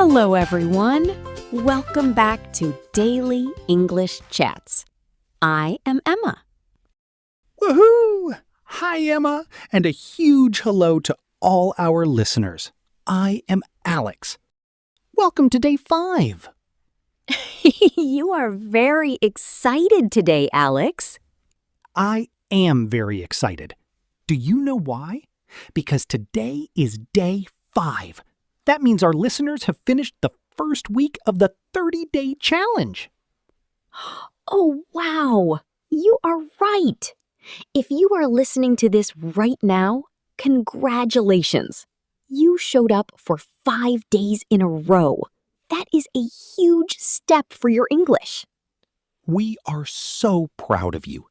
Hello, everyone. Welcome back to Daily English Chats. I am Emma. Woohoo! Hi, Emma, and a huge hello to all our listeners. I am Alex. Welcome to day 5. You are very excited today, Alex. I am very excited. Do you know why? Because today is day 5. That means our listeners have finished the first week of the 30-day challenge. Oh, wow. You are right. If you are listening to this right now, congratulations. You showed up for 5 days in a row. That is a huge step for your English. We are so proud of you.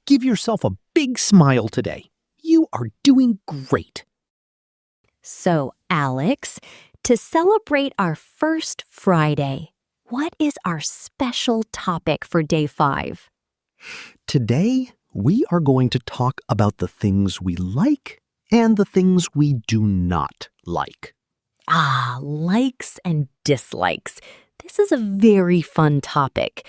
Give yourself a big smile today. You are doing great. So, Alex, to celebrate our first Friday, what is our special topic for day 5? Today, we are going to talk about the things we like and the things we do not like. Ah, likes and dislikes. This is a very fun topic.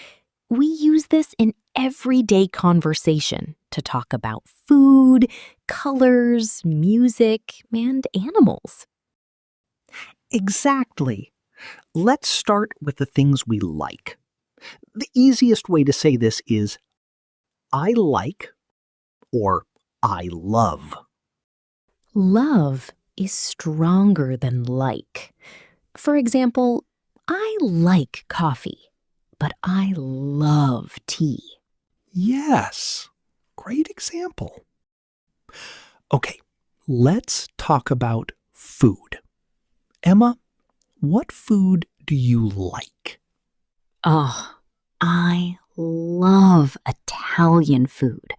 We use this in everyday conversation to talk about food, colors, music, and animals. Exactly. Let's start with the things we like. The easiest way to say this is I like or I love. Love is stronger than like. For example, I like coffee, but I love tea. Yes, great example. Okay, let's talk about food. Emma, what food do you like? Oh, I love Italian food.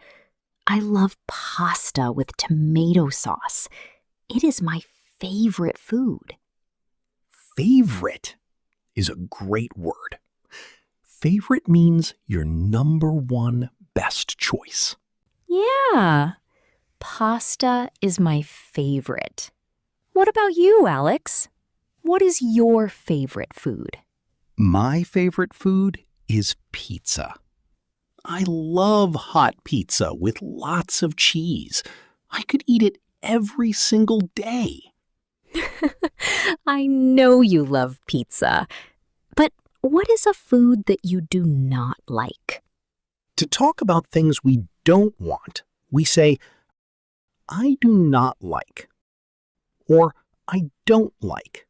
I love pasta with tomato sauce. It is my favorite food. Favorite is a great word. Favorite means your number one best choice. Yeah, pasta is my favorite. What about you, Alex? What is your favorite food? My favorite food is pizza. I love hot pizza with lots of cheese. I could eat it every single day. I know you love pizza, but what is a food that you do not like? To talk about things we don't want, we say, I do not like, or I don't like.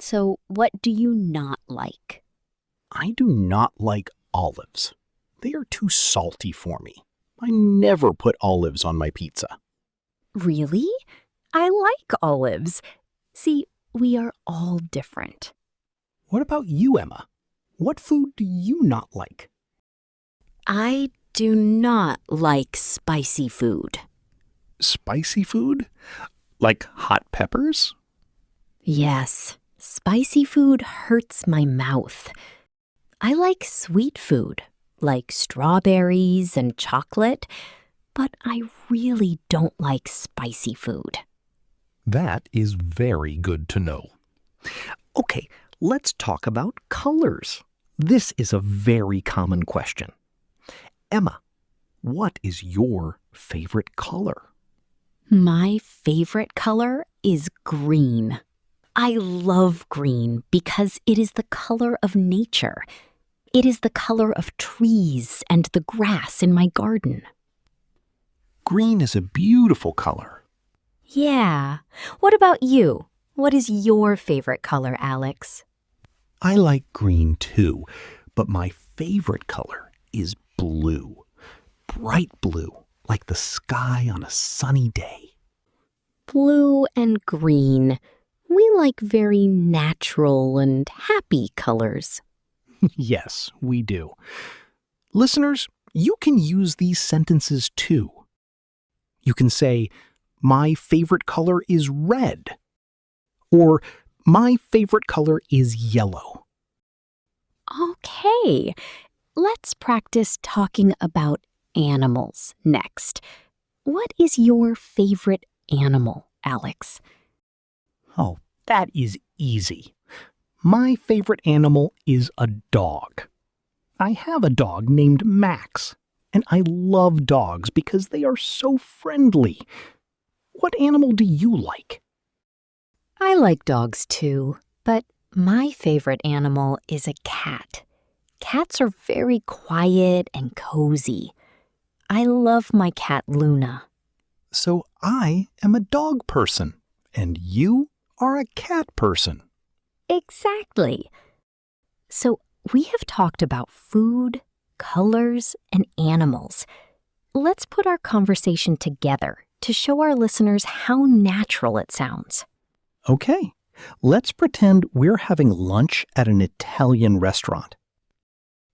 So, what do you not like? I do not like olives. They are too salty for me. I never put olives on my pizza. Really? I like olives. See, we are all different. What about you, Emma? What food do you not like? I do not like spicy food. Spicy food? Like hot peppers? Yes, spicy food hurts my mouth. I like sweet food, like strawberries and chocolate, but I really don't like spicy food. That is very good to know. Okay, let's talk about colors. This is a very common question. Emma, what is your favorite color? My favorite color is green. I love green because it is the color of nature. It is the color of trees and the grass in my garden. Green is a beautiful color. Yeah. What about you? What is your favorite color, Alex? I like green too, but my favorite color is blue. Bright blue, like the sky on a sunny day. Blue and green. We like very natural and happy colors. Yes, we do. Listeners, you can use these sentences too. You can say, my favorite color is red, or my favorite color is yellow. Okay, let's practice talking about animals next. What is your favorite animal, Alex? Oh, that is easy. My favorite animal is a dog. I have a dog named Max, and I love dogs because they are so friendly. What animal do you like? I like dogs too, but my favorite animal is a cat. Cats are very quiet and cozy. I love my cat Luna. So I am a dog person, and you are a cat person. Exactly. So we have talked about food, colors, and animals. Let's put our conversation together to show our listeners how natural it sounds. Okay, let's pretend we're having lunch at an Italian restaurant.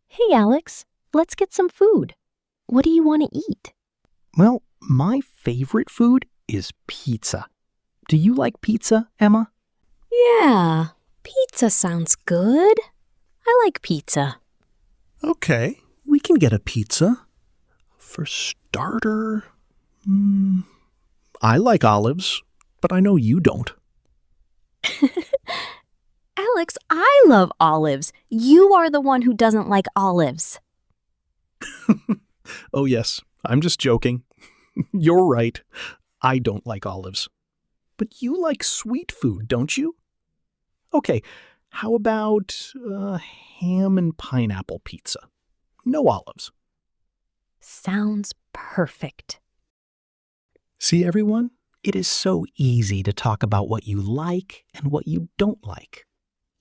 Hey, Alex, let's get some food. What do you want to eat? Well, my favorite food is pizza. Do you like pizza, Emma? Yeah, pizza sounds good. I like pizza. Okay, we can get a pizza. For starter, I like olives, but I know you don't. Alex, I love olives. You are the one who doesn't like olives. Oh, yes, I'm just joking. You're right. I don't like olives. But you like sweet food, don't you? Okay, how about ham and pineapple pizza? No olives. Sounds perfect. See, everyone? It is so easy to talk about what you like and what you don't like.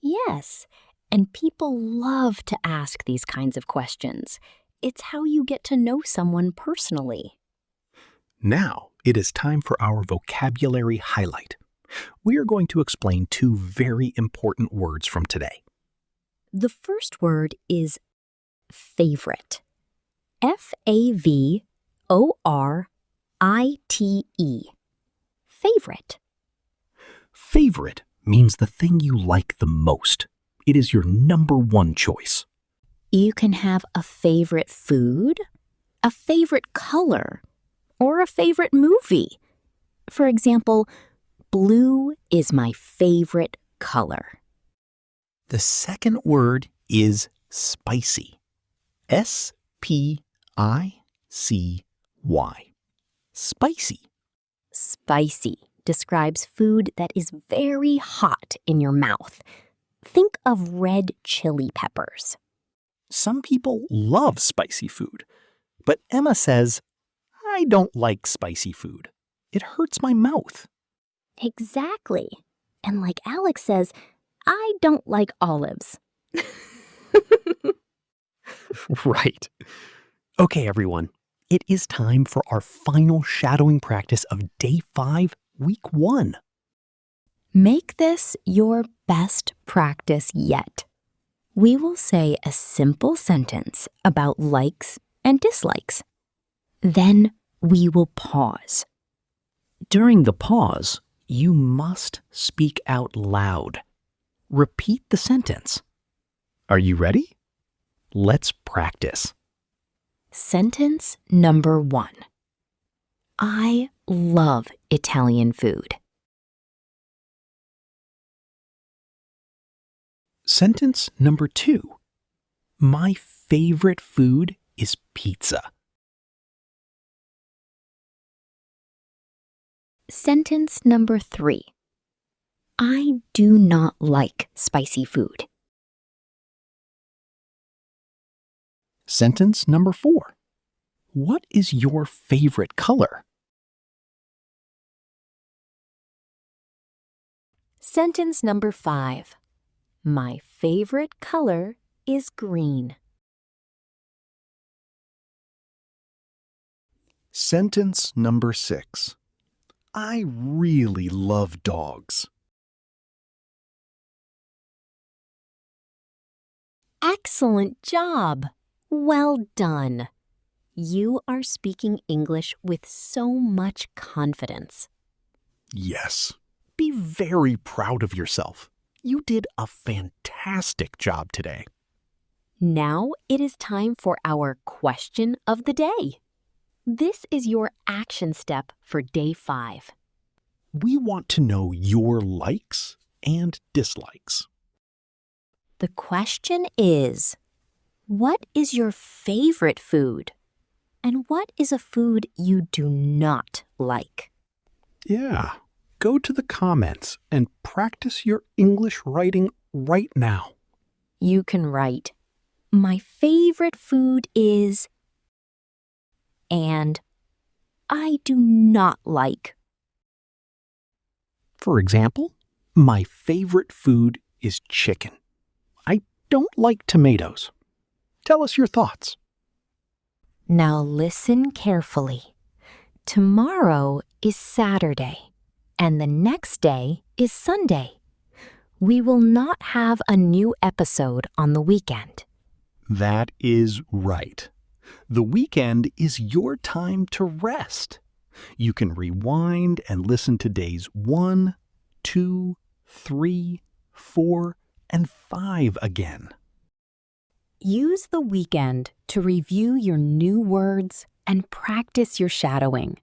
Yes, and people love to ask these kinds of questions. It's how you get to know someone personally. Now, it is time for our vocabulary highlight. We are going to explain two very important words from today. The first word is favorite. Favorite. Favorite. Favorite means the thing you like the most. It is your number one choice. You can have a favorite food, a favorite color, or a favorite movie. For example, blue is my favorite color. The second word is spicy. S-P-I-C-Y. Spicy. Spicy describes food that is very hot in your mouth. Think of red chili peppers. Some people love spicy food, but Emma says, I don't like spicy food. It hurts my mouth. Exactly. And like Alex says, I don't like olives. Right. Okay, everyone. It is time for our final shadowing practice of Day 5, Week 1. Make this your best practice yet. We will say a simple sentence about likes and dislikes. Then we will pause. During the pause, you must speak out loud. Repeat the sentence. Are you ready? Let's practice. Sentence number 1. I love Italian food. Sentence number 2. My favorite food is pizza. Sentence number 3. I do not like spicy food. Sentence number 4. What is your favorite color? Sentence number 5. My favorite color is green. Sentence number 6. I really love dogs. Excellent job! Well done. You are speaking English with so much confidence. Yes. Be very proud of yourself. You did a fantastic job today. Now it is time for our question of the day. This is your action step for Day 5. We want to know your likes and dislikes. The question is, what is your favorite food? And what is a food you do not like? Yeah. Go to the comments and practice your English writing right now. You can write, my favorite food is, and I do not like. For example, my favorite food is chicken. I don't like tomatoes. Tell us your thoughts. Now listen carefully. Tomorrow is Saturday, and the next day is Sunday. We will not have a new episode on the weekend. That is right. The weekend is your time to rest. You can rewind and listen to days 1, 2, 3, 4, and 5 again. Use the weekend to review your new words and practice your shadowing.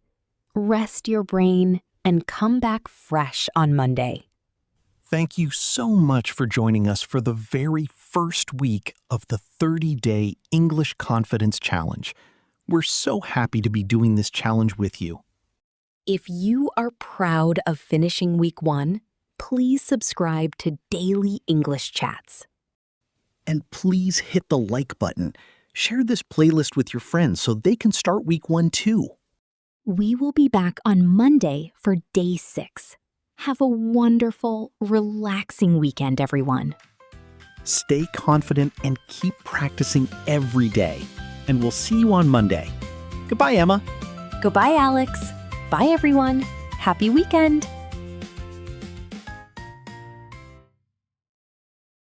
Rest your brain and come back fresh on Monday. Thank you so much for joining us for the very first week of the 30-day English Confidence Challenge. We're so happy to be doing this challenge with you. If you are proud of finishing week 1, please subscribe to Daily English Chats. And please hit the like button. Share this playlist with your friends so they can start week 1 too. We will be back on Monday for day 6. Have a wonderful, relaxing weekend, everyone. Stay confident and keep practicing every day. And we'll see you on Monday. Goodbye, Emma. Goodbye, Alex. Bye, everyone. Happy weekend.